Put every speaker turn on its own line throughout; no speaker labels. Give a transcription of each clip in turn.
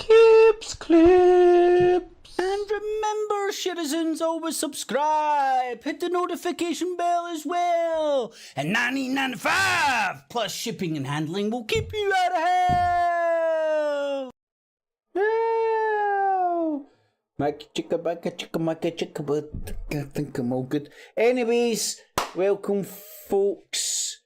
Clips. And remember, citizens, always subscribe. Hit the notification bell as well. And $19.95 plus shipping and handling will keep you out of hell. Oh. Maka chicka, but I think I'm all good. Anyways, welcome, folks.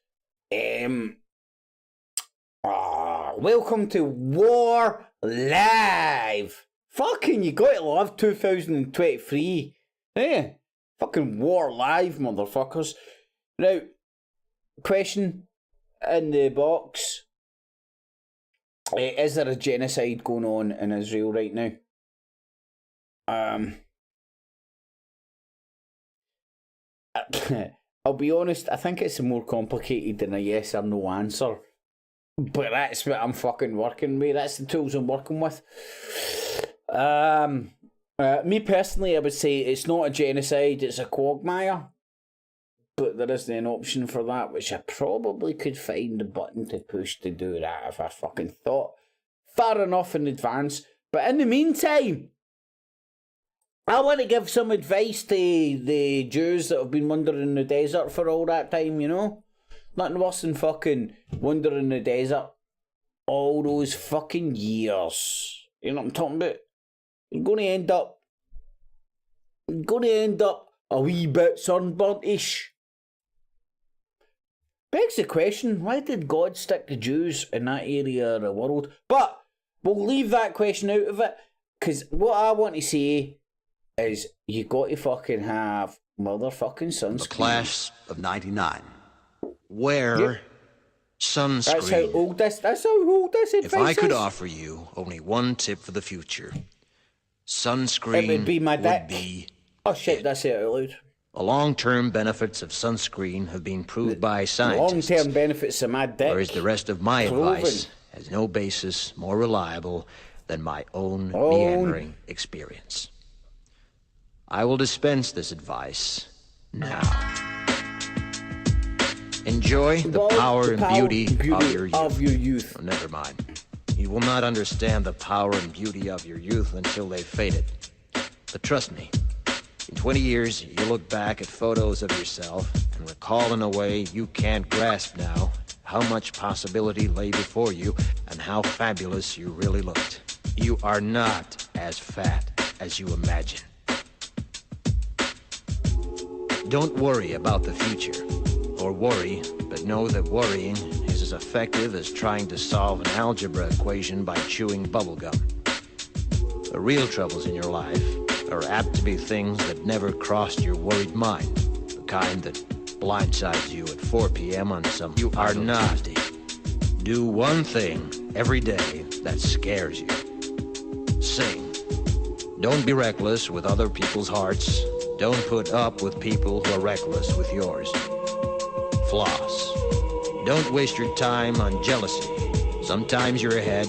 Welcome to War Live. Fucking, you gotta love 2023. Yeah, fucking War Live, motherfuckers. Now, question in the box. Is there a genocide going on in Israel right now? I'll be honest, I think it's more complicated than a yes or no answer. But that's what I'm fucking working with. That's the tools I'm working with. Me personally, I would say it's not a genocide, it's a quagmire. But there isn't an option for that, which I probably could find the button to push to do that if I fucking thought far enough in advance. But in the meantime, I want to give some advice to the Jews that have been wandering in the desert for all that time, you know? Nothing worse than fucking wandering in the desert all those fucking years. You know what I'm talking about? You're going to end up a wee bit sunburnt-ish. Begs the question, why did God stick the Jews in that area of the world? But we'll leave that question out of it, because what I want to say is you got to fucking have motherfucking sunscreen.
The class of 99. Wear sunscreen.
That's how old this advice is.
If I could offer you only one tip for the future, sunscreen
it would be my dick. Oh shit,
it.
that's it out loud.
The long-term benefits of sunscreen have been proved by scientists.
Long-term benefits of my dick.
Whereas the rest of my advice has no basis more reliable than my own meandering experience. I will dispense this advice now. Enjoy the power and beauty of your youth. Oh, never mind. You will not understand the power and beauty of your youth until they've faded. But trust me, in 20 years, you'll look back at photos of yourself and recall in a way you can't grasp now how much possibility lay before you and how fabulous you really looked. You are not as fat as you imagine. Don't worry about the future, or worry, but know that worrying is as effective as trying to solve an algebra equation by chewing bubblegum. The real troubles in your life are apt to be things that never crossed your worried mind, the kind that blindsides you at 4 p.m. on some you are not. Tuesday. Do one thing every day that scares you. Sing. Don't be reckless with other people's hearts. Don't put up with people who are reckless with yours. Floss. Don't waste your time on jealousy. Sometimes you're ahead,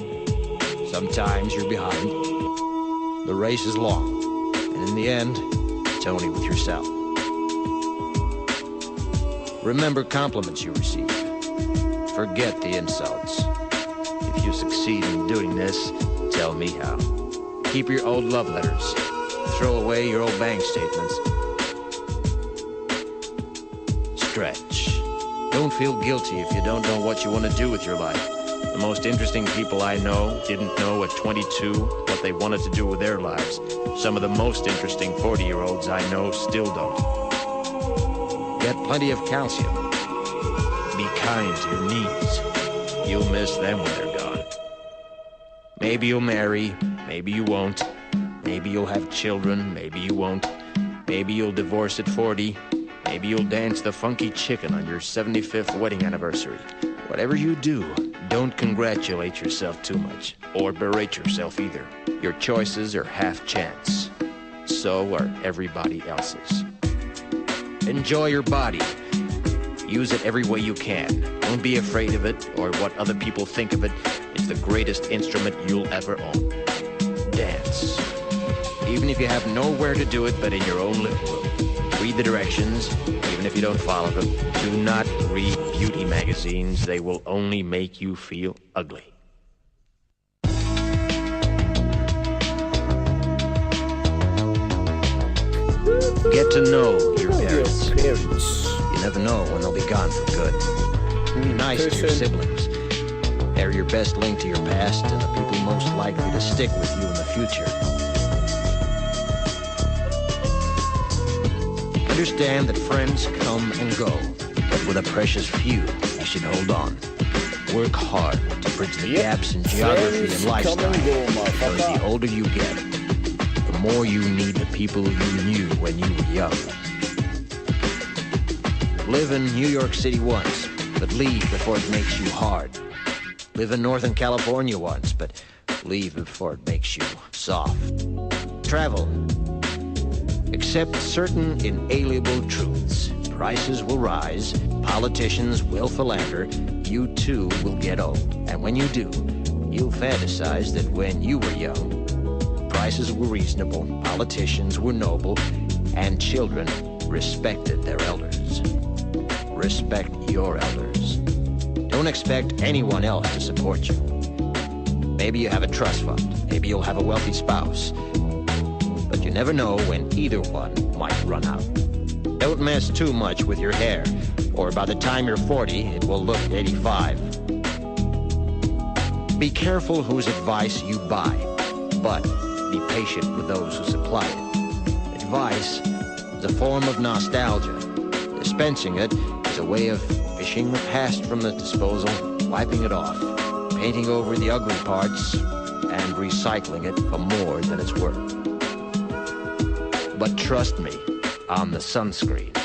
sometimes you're behind. The race is long, and in the end, it's only with yourself. Remember compliments you receive. Forget the insults. If you succeed in doing this, tell me how. Keep your old love letters. Throw away your old bank statements. Stretch. Don't feel guilty if you don't know what you want to do with your life. The most interesting people I know didn't know at 22 what they wanted to do with their lives. Some of the most interesting 40-year-olds I know still don't. Get plenty of calcium. Be kind to your knees. You'll miss them when they're gone. Maybe you'll marry, maybe you won't. Maybe you'll have children, maybe you won't. Maybe you'll divorce at 40. Maybe you'll dance the funky chicken on your 75th wedding anniversary. Whatever you do, don't congratulate yourself too much, or berate yourself either. Your choices are half chance. So are everybody else's. Enjoy your body. Use it every way you can. Don't be afraid of it, or what other people think of it. It's the greatest instrument you'll ever own. Dance. Even if you have nowhere to do it but in your own living room. Read the directions, even if you don't follow them. Do not read beauty magazines. They will only make you feel ugly. Get to know your parents.
Parents.
You never know when they'll be gone for good. Be nice to your siblings. They're your best link to your past and the people most likely to stick with you in the future. Understand that friends come and go, but with a precious few, you should hold on. Work hard to bridge the gaps in geography and lifestyle, because the older you get, the more you need the people you knew when you were young. Live in New York City once, but leave before it makes you hard. Live in Northern California once, but leave before it makes you soft. Travel. Accept certain inalienable truths. Prices will rise, politicians will philander, you too will get old. And when you do, you'll fantasize that when you were young, prices were reasonable, politicians were noble, and children respected their elders. Respect your elders. Don't expect anyone else to support you. Maybe you have a trust fund, maybe you'll have a wealthy spouse, but you never know when either one might run out. Don't mess too much with your hair, or by the time you're 40, it will look 85. Be careful whose advice you buy, but be patient with those who supply it. Advice is a form of nostalgia. Dispensing it is a way of fishing the past from the disposal, wiping it off, painting over the ugly parts, and recycling it for more than it's worth. But trust me on the sunscreen.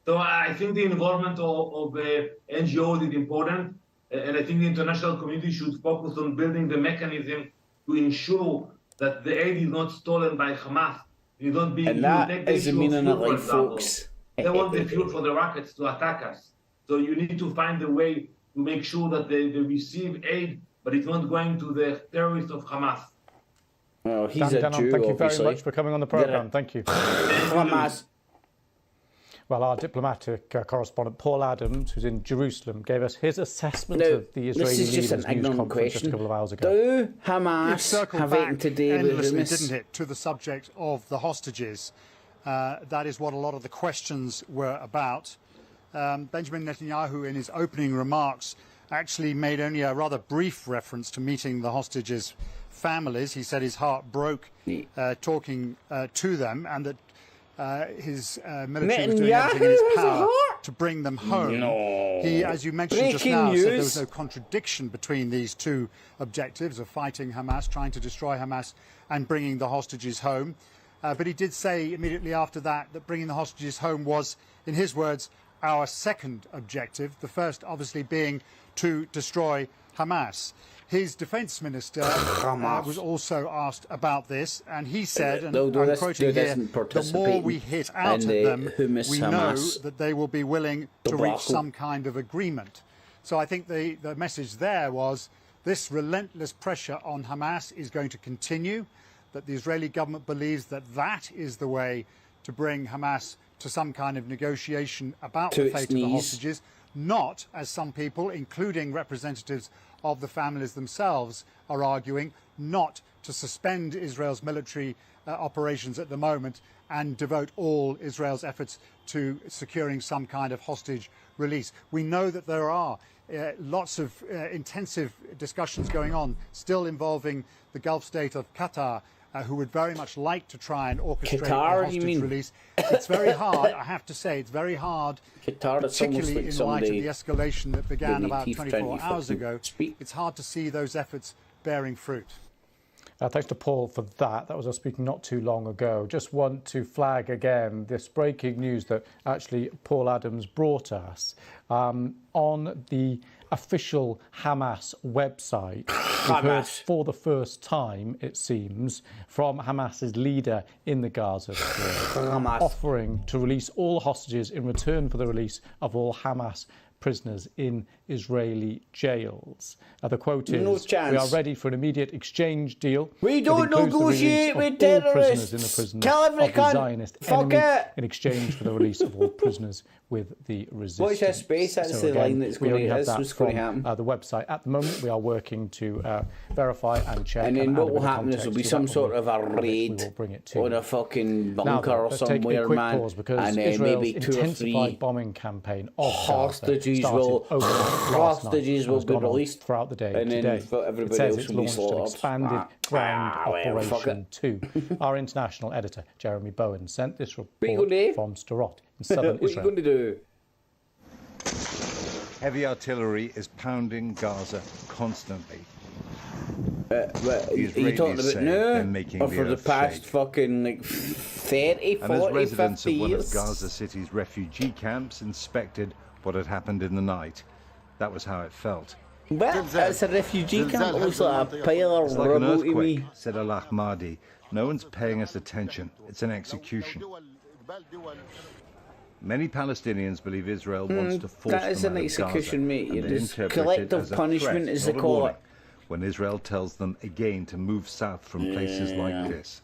So I think the involvement of NGOs is important, and I think the international community should focus on building the mechanism to ensure that the aid is not stolen by Hamas. You don't be,
and that is the meaning of life, folks.
They want the fuel for the rockets to attack us. So you need to find a way to make sure that they receive aid, but it's not going to the terrorists of Hamas.
Well, he's a Jew,
thank you very
obviously.
much for coming on the programme. Thank you.
Hamas.
Well, our diplomatic correspondent Paul Adams, who's in Jerusalem, gave us his assessment of the Israeli leaders' news conference just a couple of hours ago.
Do Hamas have anything to do with this?
Didn't it, to the subject of the hostages? That is what a lot of the questions were about. Benjamin Netanyahu, in his opening remarks, actually made only a rather brief reference to meeting the hostages' families. He said his heart broke talking to them, and that his military was doing everything in his power to bring them home.
No.
He, as you mentioned just now, said there was no contradiction between these two objectives of fighting Hamas, trying to destroy Hamas, and bringing the hostages home. But he did say immediately after that that bringing the hostages home was, in his words, our second objective, the first obviously being to destroy Hamas. His defence minister was also asked about this, and he said, and I'm quoting here, the more we hit out at them, we know that they will be willing to reach some kind of agreement. So I think the message there was this relentless pressure on Hamas is going to continue, that the Israeli government believes that that is the way to bring Hamas to some kind of negotiation about the fate of the hostages, not, as some people, including representatives of the families themselves, are arguing, not to suspend Israel's military operations at the moment and devote all Israel's efforts to securing some kind of hostage release. We know that there are lots of intensive discussions going on, still involving the Gulf state of Qatar, who would very much like to try and orchestrate a hostage release. It's very hard, I have to say, it's very hard, particularly in light of the escalation that began about 24 hours ago. It's hard to see those efforts bearing fruit.
Thanks to Paul for that. That was us speaking not too long ago. Just want to flag again this breaking news that actually Paul Adams brought us on the official Hamas website. We've heard for the first time, it seems, from Hamas's leader in the Gaza Strip, offering to release all hostages in return for the release of all Hamas prisoners in Israeli jails. The quote is, "We are ready for an immediate exchange deal.
We don't negotiate with terrorists.
In the prisons
Kill every
of the Zionist
Fuck
enemy
it.
in exchange for the release of all prisoners with the resistance."
Watch that space. That's the line that's going to happen.
The website at the moment. We are working to verify and check.
And then what will happen is there'll be some sort of a raid on a fucking bunker or somewhere, man. And maybe 2 or 3
bombing campaign of
hostages will be released
throughout the day.
And then everybody else will be slaughtered.
Expanded ground operation 2. Our international editor Jeremy Bowen sent this report from Sderot in southern Israel.
What are you going to do?
Heavy artillery is pounding Gaza constantly.
Are you talking about now, or for the past fucking like 30, 40, 50 years?
And as residents of one of Gaza City's refugee camps inspected what had happened in the night, that was how it felt.
Well, it's a refugee camp. It looks like a pile of rubble to me.
Said Al-Ahmadi. No one's paying us attention. It's an execution. Many Palestinians believe Israel wants to force
that is
them
an
out of
execution,
Gaza,
mate.
and
It
they
is
interpret
collective
it as a
punishment,
threat,
as
not
they
a
call
warning,
it.
when Israel tells them again to move south from places like this.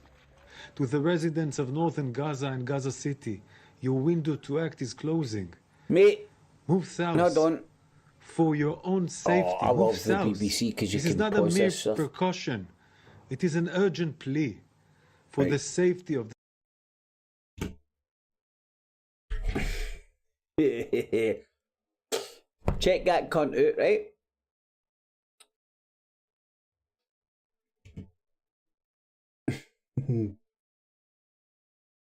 To the residents of northern Gaza and Gaza City, your window to act is closing.
Mate,
move south.
no, don't.
For your own safety.
I love
move
the
south.
BBC because you
this
can
is not a mere
stuff.
precaution. It is an urgent plea for the safety of the
Check that cunt out, right?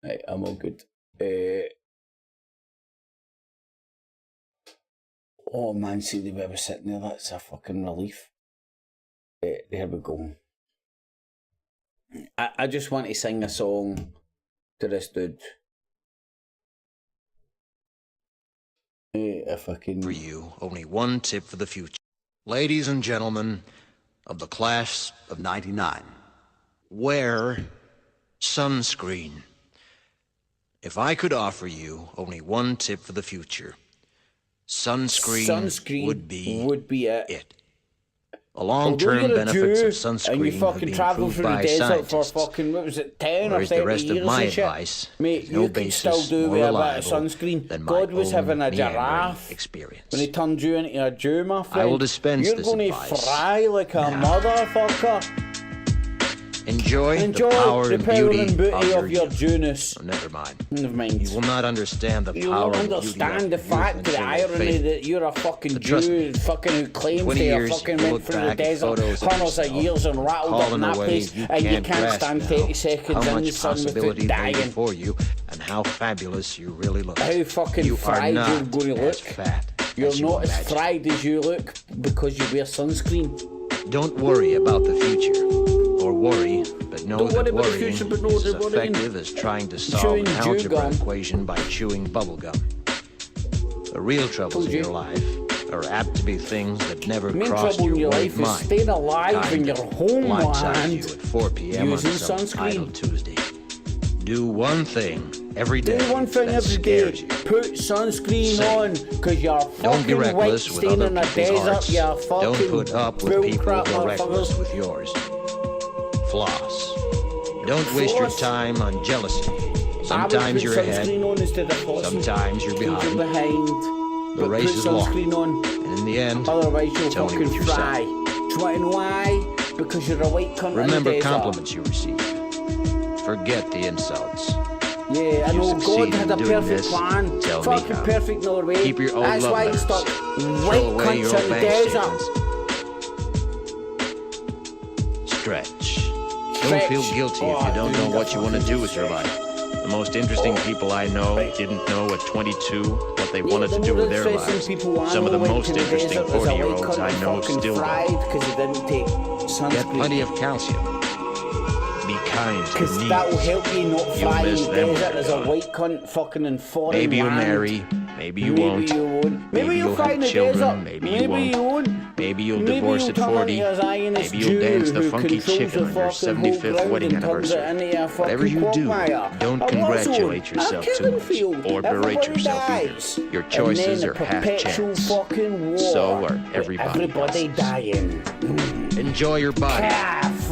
Right, I'm all good. Oh man, see the baby sitting there, that's a fucking relief. There we go. I just want to sing a song to this dude.
For you, only one tip for the future. Ladies and gentlemen of the class of 99, wear sunscreen. If I could offer you only one tip for the future, sunscreen would be it. The long-term benefits of sunscreen
and you fucking travel through the desert for fucking, what was it, 10 or 30 years and shit? Mate, you can still do with a bit of sunscreen. God was having a giraffe when he turned you into a Jew, my friend.
I will dispense
You're
this
going
advice.
to fry like a motherfucker.
Enjoy the power and beauty
of your Jewness.
Oh, never mind.
Never mind.
You will not understand the
You
power
will
and beauty
understand the
of
fact, the irony that you're a fucking Jew, fucking who claims to have fucking went through the desert hundreds of years and rattled up in that place, and you can't stand 30 seconds in the sun without dying.
For you, and how fabulous you really look.
How fucking
you
fried
are
you're going to look.
Fat
you're
as
not
you
as fried as you look because you wear sunscreen.
Don't worry about the future, or worry, but know that worrying is as effective as trying to solve an algebra equation by chewing bubble gum. The real troubles in your life are apt to be things that never
Main
crossed
trouble in
your
your
worried
life is
mind.
staying alive in your
Blindsides you
homeland.
at 4 p.m. on
using
some
sunscreen.
idle Tuesday. Do one thing every day.
Do one thing
that
every day.
scares you.
Put sunscreen
Say,
on, because you're
Don't be
fucking white
reckless with
staying
other
in a
people's
desert.
hearts.
You're fucking
Don't put up with people
bullcrap
who are reckless
motherfuckers.
with yours. Floss. Don't waste your
Floss.
time on jealousy.
I would
Sometimes
put
you're
sunscreen
ahead,
on instead of flossing.
sometimes you're
You're
behind.
behind.
The
But
race
put
is long.
sunscreen on.
And in the end,
Otherwise you'll
it's only
fucking
with yourself.
fry. Do you want to know why? Because you're a white cunt
Remember
in the desert.
compliments you receive. Forget the insults.
Yeah, I
You
know God
succeed
had a
in doing
perfect
this,
plan.
tell me
Fucking
how.
perfect Norway.
Keep your old
That's
love
why he
letters.
stuck
Throw
white
away
cunts
your
in
old
the
bank
desert.
statements. Stretch. Don't
Stretch.
feel guilty if you don't know what you want to do with your life. The most interesting people I know didn't know at 22 what they wanted to do with their lives. Some of the most interesting 40-year-olds I know still
fried
don't.
because he didn't take
Get
sunscreen.
plenty of calcium. Be kind to
Because
your
that will
knees.
help you not
You'll
fry in
miss
the
them when
desert
they're
as a
gone.
white cunt fucking in foreign
Maybe you'll
land.
marry, maybe you
Maybe
won't.
you won't. Maybe you'll
you'll
fry
have
in the
children,
desert.
maybe you
Maybe you
won't.
won't.
Maybe you'll
Maybe
divorce
you'll
at
turn
40.
into a Zionist
Maybe you'll
Jew
dance the
who
funky
controls
chicken
the
on your
fucking whole
75th
ground
wedding
and turns
anniversary.
it into a
Whatever
fucking
you do,
quagmire.
don't
A
congratulate
war zone.
yourself
A
too
killing
much
field.
or berate
Everybody
yourself
dies.
either. Your choices
and then
are
a
half
perpetual
chance.
fucking war.
So are
with
everybody
everybody
else's.
dying.
Enjoy your body.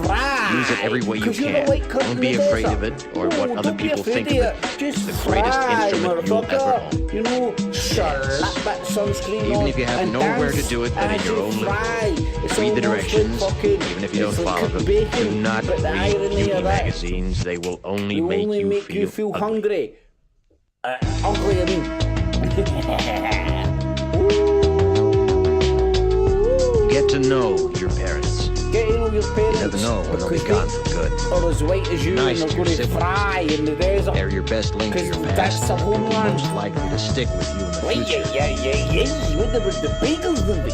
Fry.
Use it every way you
'Cause you're
can.
the white cunt
Don't
in
be
the
afraid
desert.
of it or
No,
what other
don't be
people
afraid
think of
of
it.
Just
It's the greatest
fry,
instrument you'll ever
motherfucker.
own.
You know, slap that sunscreen
Even
on
if you have
and
nowhere to
dance
do it but in
as
your
you
own living
fry.
room.
It's
Read the
almost
directions,
like fucking,
even if you don't
it's like
follow them.
bacon,
Do not
but the
read
irony
beauty
of that,
magazines. They will only
they
make
only
you
make you feel
ugly.
hungry. Ugly, I mean.
Get to know your parents.
Get to know your parents.
You never know when they'll be
because
gone
they
for good.
are as white as you
Nice
and
to
they're
your
going to
siblings.
fry in the desert.
They're your best link to your
'Cause
past.
that's the
and
homeland.
most likely to stick with you in the future.
Yeah. With the bagels and the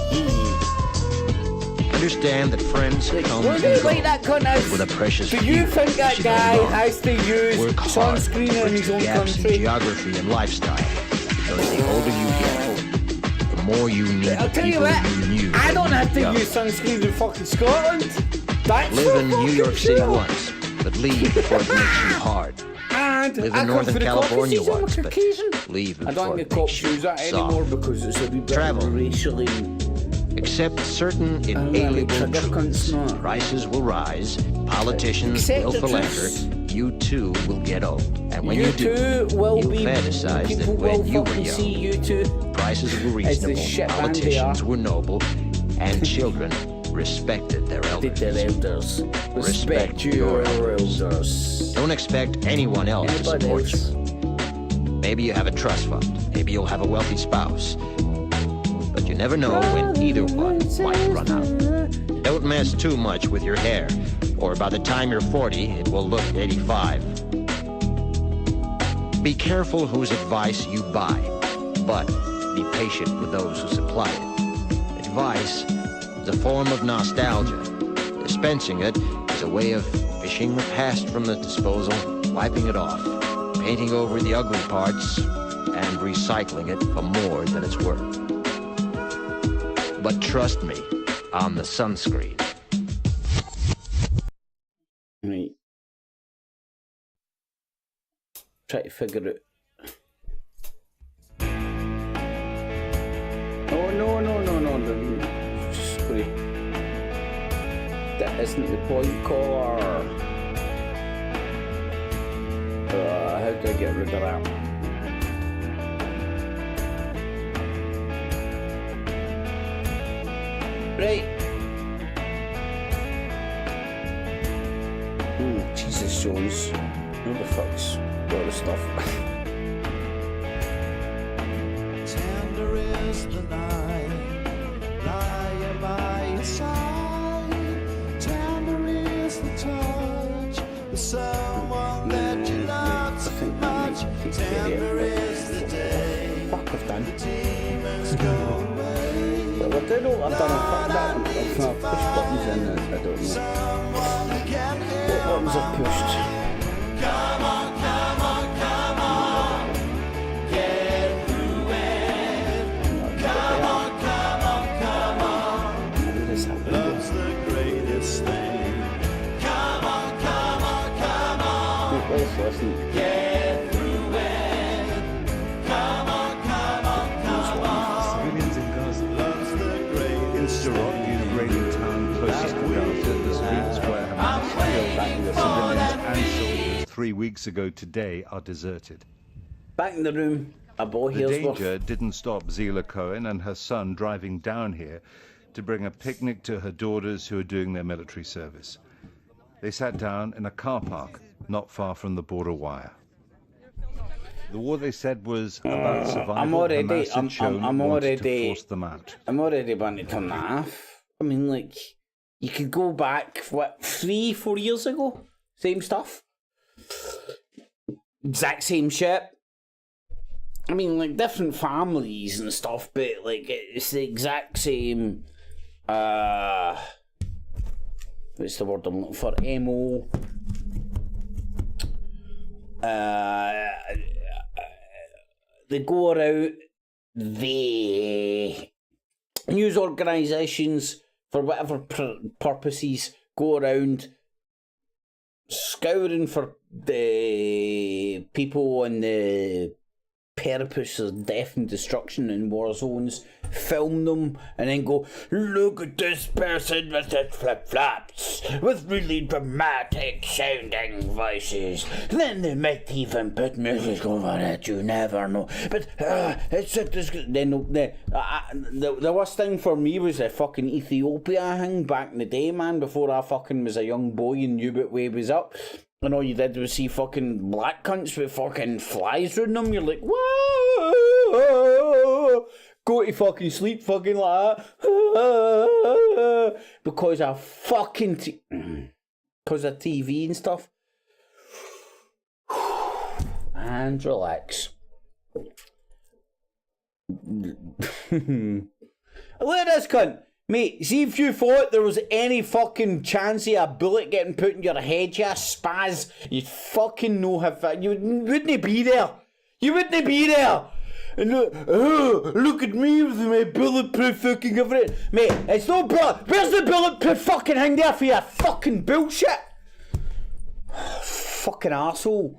Understand that friends come
What
and
do you
go
like that cunt is?
with a precious
Do
few
you think that
you know
guy
long.
has to use
Work hard to
sunscreen in
bridge
his
the
own
gaps in
country?
geography and lifestyle. Because the older you get, the more you need
I'll
the
tell you
people
what,
you knew
I
when
don't
you
have
were
to
young.
use sunscreen in fucking Scotland. That's
Live
for
in New
fucking
York City
sure.
once, but leave before it makes you hard.
And
Live
I
in
come
Northern
for the
California
coffee season
once,
on
but
occasion.
leave
I
before
don't
it
get cops
makes you
use that
soft.
anymore because it's a wee bit
Travel.
racially.
Accept certain
like
inalienable
trigger
truths.
cunts now.
Prices will rise, politicians
Accept
will
the
philander,
truths.
you too will get old. And when
You
you do,
too will
you'll
be.
fantasize that
People
when
will
you were
fucking see
young,
you too.
prices were
As the
reasonable,
shit band they
politicians
are.
were noble, and children respected their
Did their
elders.
elders
Respect
respect
your
your elders?
Don't expect anyone else to
Anybody
support
else?
you. Maybe you have a trust fund. Maybe you'll have a wealthy spouse. But you never know when either one might run out. Don't mess too much with your hair, or by the time you're 40, it will look 85. Be careful whose advice you buy, but be patient with those who supply it. Advice is a form of nostalgia. Dispensing it is a way of fishing the past from the disposal, wiping it off, painting over the ugly parts, and recycling it for more than it's worth. But trust me on the sunscreen.
Right. Try to figure it. Oh no. Sorry. That isn't the point, caller. How do I get rid of that? Right. Jesus Jones. Who the fuck's got the stuff?
Tender is the night, lying by your side. Tender is the touch of someone that you love so much. Tender is the day
Fuck, I've done.
demons go away.
Well, I don't know what I've done. I've that. I've pushed buttons in and I don't know.
Someone who can
What
hear.
buttons I've pushed?
Come on, come on, come on. Get through it. Come on, come
Let's listen.
Get through it. Come on, come on, come on.
Civilians in Gaza.
Love's the
In
greatest
Sderot, the Israeli town closest to Gaza, the streets where Hamas killed civilians and soldiers 3 weeks ago today are deserted.
Back in the room, a boy
The
here's
danger didn't stop Zila Cohen and her son driving down here to bring a picnic to her daughters who are doing their military service. They sat down in a car park not far from the border wire. The war, they said, was about survival. Hamas had shown it wanted to force them out.
I'm already wanting to turn that off. I mean, like, you could go back, what, 3-4 years ago? Same stuff. Exact same shit. I mean, like, different families and stuff, but, like, it's the exact same, what's the word I'm looking for? MO. They go around, the news organisations, for whatever purposes, go around scouring for the people on the purpose of death and destruction in war zones, film them, and then go, look at this person with his flip-flops, with really dramatic sounding voices. Then they might even put music over it, you never know. But, it's just, the worst thing for me was the fucking Ethiopia thing back in the day, man, before I fucking was a young boy and knew what way was up. And all you did was see fucking black cunts with fucking flies around them. You're like, whoa, go to fucking sleep fucking like that. Because of fucking because of TV and stuff. And relax. Look at this cunt. Mate, see if you thought there was any fucking chance of a bullet getting put in your head, you spaz, you'd fucking know how you wouldn't be there. You wouldn't be there. And look at me with my bulletproof fucking everything. Mate, it's no bullet. Where's the bulletproof fucking thing there for your fucking bullshit? Fucking arsehole.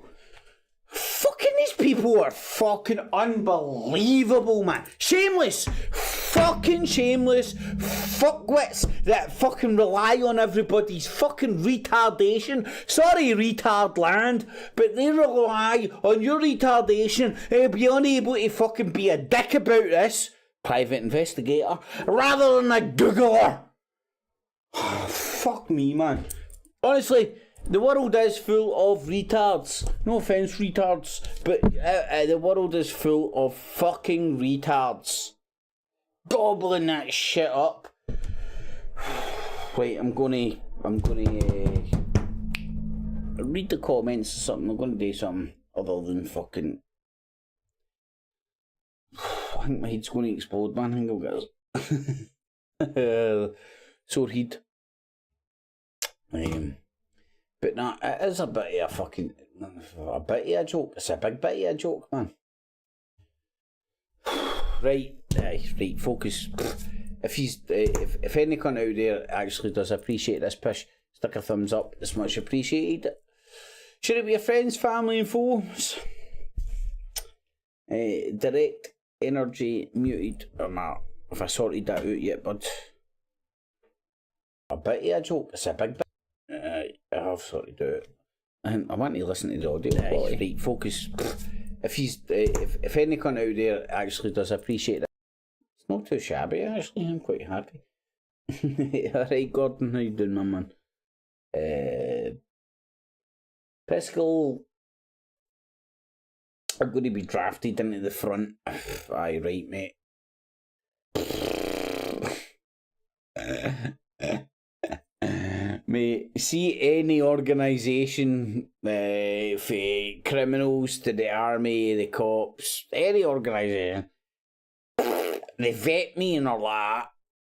Fucking these people are fucking unbelievable, man. Shameless. Fucking shameless fuckwits that fucking rely on everybody's fucking retardation. Sorry, retard land, but they rely on your retardation to be unable to fucking be a dick about this, private investigator, rather than a giggler. Fuck me, man. Honestly, the world is full of retards. No offence, retards, but the world is full of fucking retards. Gobbling that shit up. Wait, I'm gonna read the comments or something. I'm gonna do something other than fucking. I think my head's gonna explode, man. I think I'll get sore head. But nah, it is a bit of a fucking a bit of a joke. It's a big bit of a joke, man. Right, focus. If any cunt out there actually does appreciate this push, stick a thumbs up. It's much appreciated. Should it be your friends, family, and foes? Direct energy muted. Or not? If I sorted that out yet, bud. A bit of a joke. It's a big bit. I have sorted out. I want to listen to the audio. Right, focus. If any cunt out there actually does appreciate that, it's not too shabby actually. I'm quite happy. Alright, Gordon, how you doing, my man? Pescal, I'm going to be drafted into the front. Aye, right, mate. Mate, see any organisation, for criminals to the army, the cops, any organisation, they vet me and are like,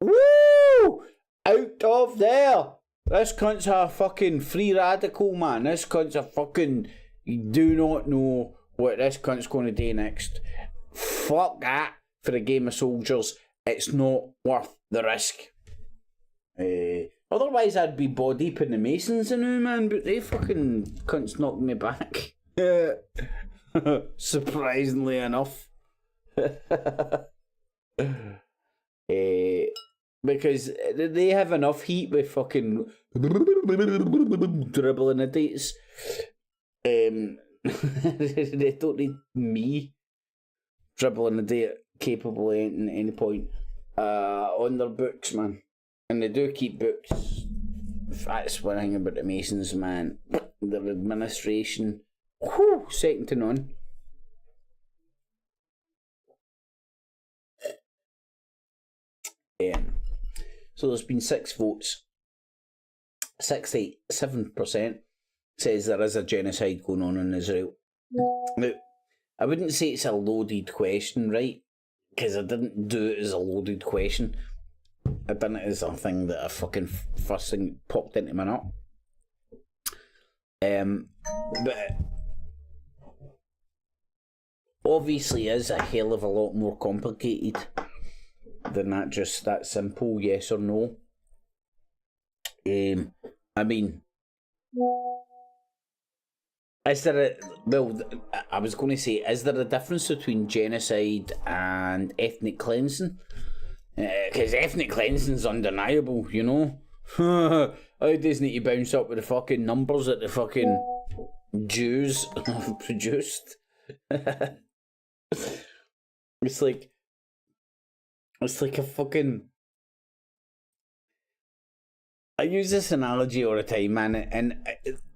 woo! Out of there! This cunt's a fucking free radical, man. This cunt's a fucking, you do not know what this cunt's going to do next. Fuck that for a game of soldiers. It's not worth the risk. Otherwise, I'd be ball deep in the Masons and now, man, but they fucking cunts knocked me back. Surprisingly enough. Because they have enough heat with fucking dribbling the dates. They don't need me dribbling the date capable at any point on their books, man. And they do keep books. That's one thing about the Masons, man. Their administration, whew, second to none. So there's been 6 votes. 67% says there is a genocide going on in Israel. Now, I wouldn't say it's a loaded question, right? Because I didn't do it as a loaded question. I done it as a thing that I fucking first thing popped into my nut. But obviously is a hell of a lot more complicated than that, just that simple yes or no. I mean, is there a, well, I was going to say, is there a difference between genocide and ethnic cleansing? Because ethnic cleansing's undeniable, you know? How doesn't it bounce up with the fucking numbers that the fucking Jews have produced? It's like a fucking... I use this analogy all the time, man, and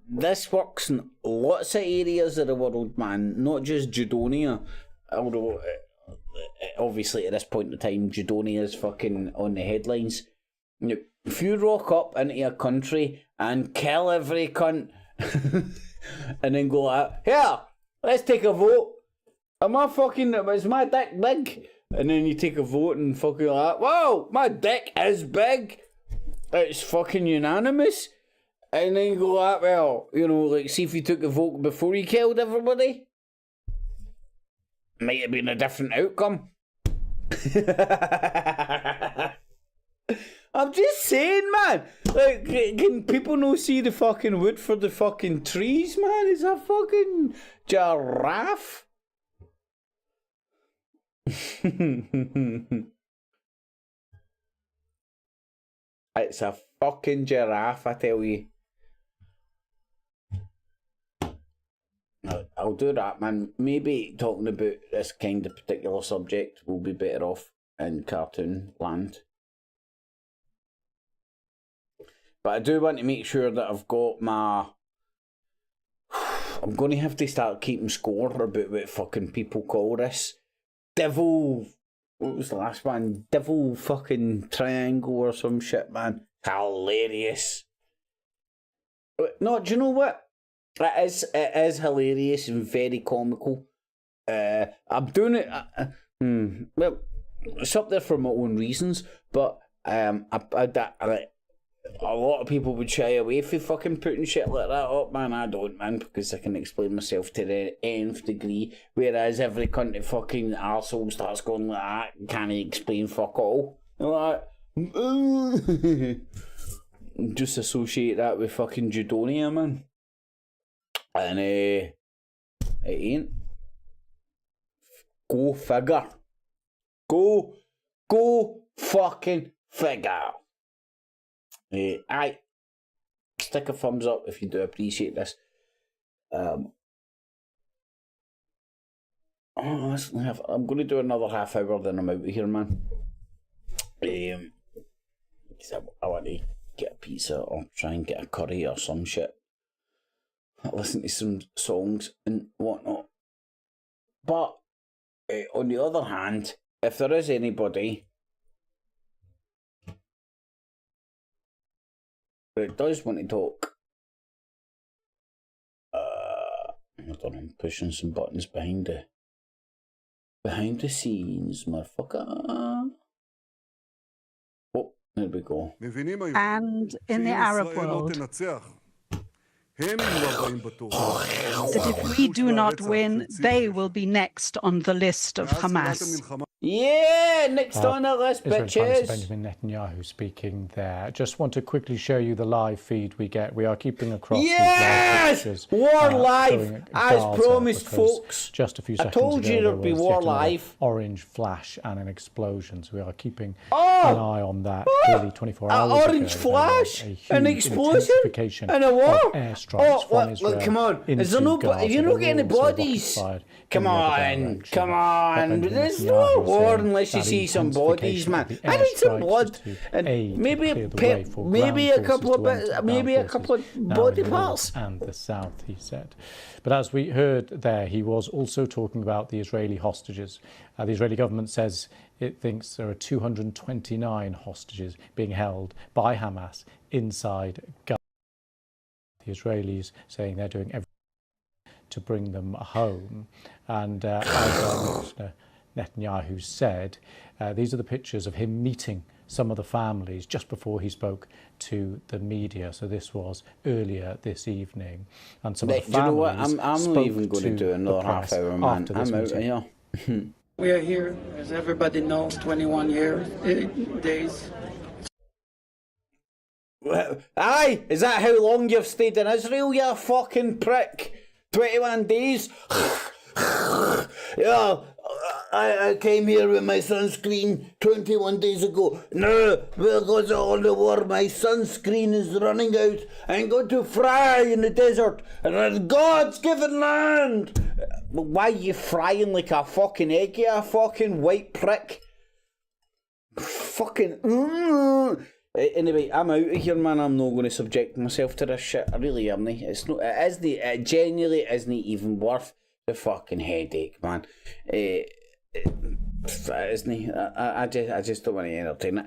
this works in lots of areas of the world, man, not just Judonia, although obviously at this point in time Judonia is fucking on the headlines. You know, if you rock up into a country and kill every cunt and then go out, here, let's take a vote. Is my dick big? And then you take a vote and fucking like, whoa, my dick is big. It's fucking unanimous. And then you go like, well, you know, like, see if you took a vote before you killed everybody. Might have been a different outcome. I'm just saying, man. Like, can people not see the fucking wood for the fucking trees, man? It's a fucking giraffe. It's a fucking giraffe, I tell you. I'll do that, man. Maybe talking about this kind of particular subject will be better off in cartoon land. But I do want to make sure that I've got my... I'm going to have to start keeping score about what fucking people call this. Devil... What was the last one? Devil fucking triangle or some shit, man. Hilarious. No, do you know what? It is hilarious and very comical. I'm doing it... well, it's up there for my own reasons, but a lot of people would shy away from fucking putting shit like that up, man. I don't, man, because I can explain myself to the nth degree, whereas every cunt that fucking arsehole starts going like that can't explain fuck all. Like, just associate that with fucking Judonia, man. And it ain't. Go figure. Go fucking figure. Aye. Stick a thumbs up if you do appreciate this. I'm going to do another half hour, then I'm out of here, man. I want to get a pizza or try and get a curry or some shit. Listen to some songs and whatnot. But on the other hand, if there is anybody that does want to talk, hold on, I'm pushing some buttons behind the scenes, motherfucker. Oh, there we go.
And in the Arab world, that if we do not win, they will be next on the list of Hamas.
Yeah, next on the list,
Israeli Prime Minister
bitches.
Benjamin Netanyahu speaking there. Just want to quickly show you the live feed we get. We are keeping across these live
Yes!
pictures.
War
showing
live, as
Gaza,
promised,
because
folks.
Just a few
I
seconds
told
ago,
you
there
there'd be
was
war
yet another
live.
orange flash and an explosion. So we are keeping
Oh!
an eye on that. Clearly, 24 hours
An
ago,
orange
there
flash,
was a
an
huge
explosion,
intensification
and a war.
of airstrikes from Israel
Look, come on. Is there
into
no?
Gaza.
You
There
don't get any
were also rockets
bodies.
fired
Come
in the other
on,
direction.
come
But
on.
Benjamin
There's no
Netanyahu
war
saying
unless you
that
see some bodies,
intensification
man.
of the
I need some
airstrikes
blood
is to
and
aid to
maybe
clear the way for ground
a couple of
forces to enter
maybe a
ground
couple of
forces now
body
in the north
parts.
and the south, he said. But as we heard there, he was also talking about the Israeli hostages. The Israeli government says it thinks there are 229 hostages being held by Hamas inside Gaza. The Israelis saying they're doing everything to bring them home. And as Netanyahu said, these are the pictures of him meeting some of the families just before he spoke to the media. So this was earlier this evening. And some of the families,
you know what? I'm not even going to do another half hour, man. I'm out of here.
We are here, as everybody knows, 21 days.
Aye, is that how long you've stayed in Israel, you fucking prick? 21 days? Yeah, I came here with my sunscreen 21 days ago. No, because of all the war, my sunscreen is running out. I'm going to fry in the desert and on God's given land. Why are you frying like a fucking egg, you fucking white prick? Fucking... Anyway, I'm out of here, man. I'm not going to subject myself to this shit. I really am. It genuinely isn't even worth the fucking headache, man. It isn't. I just don't want to entertain it.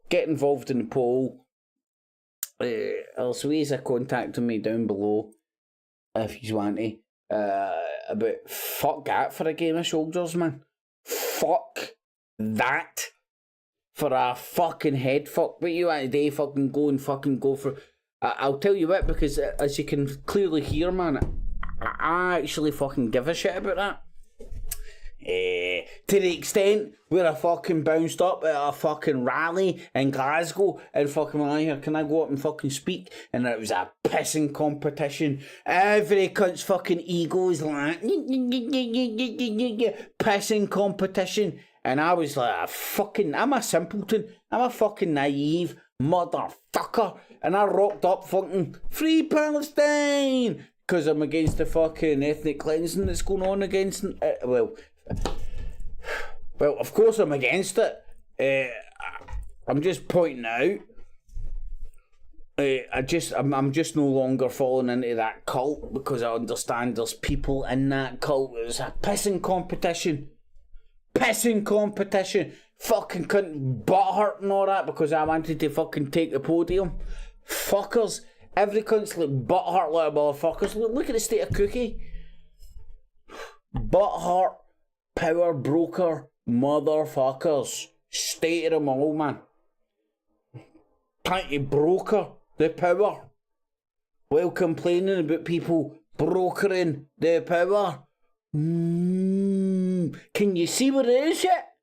Get involved in the poll. Alsuiza contacted me down below if you want to. About fuck that for a game of shoulders, man. Fuck that. For a fucking head fuck, what you want today? Fucking go for. I'll tell you what, because as you can clearly hear, man, I actually fucking give a shit about that. To the extent where I fucking bounced up at a fucking rally in Glasgow and fucking went, here, can I go up and fucking speak? And it was a pissing competition. Every cunt's fucking ego is like pissing competition. And I was like, I'm a simpleton. I'm a fucking naive motherfucker. And I rocked up fucking Free Palestine! Because I'm against the fucking ethnic cleansing that's going on against... Well, of course I'm against it. I'm just pointing out. I'm just no longer falling into that cult because I understand there's people in that cult. It's a pissing competition. Fucking couldn't butthurt and all that because I wanted to fucking take the podium. Fuckers. Every cunt's like butthurt little motherfuckers. Look at the state of Cookie. Butthurt, power broker, motherfuckers. State of them all, man. Trying to broker the power while complaining about people brokering the power. Can you see what it is yet?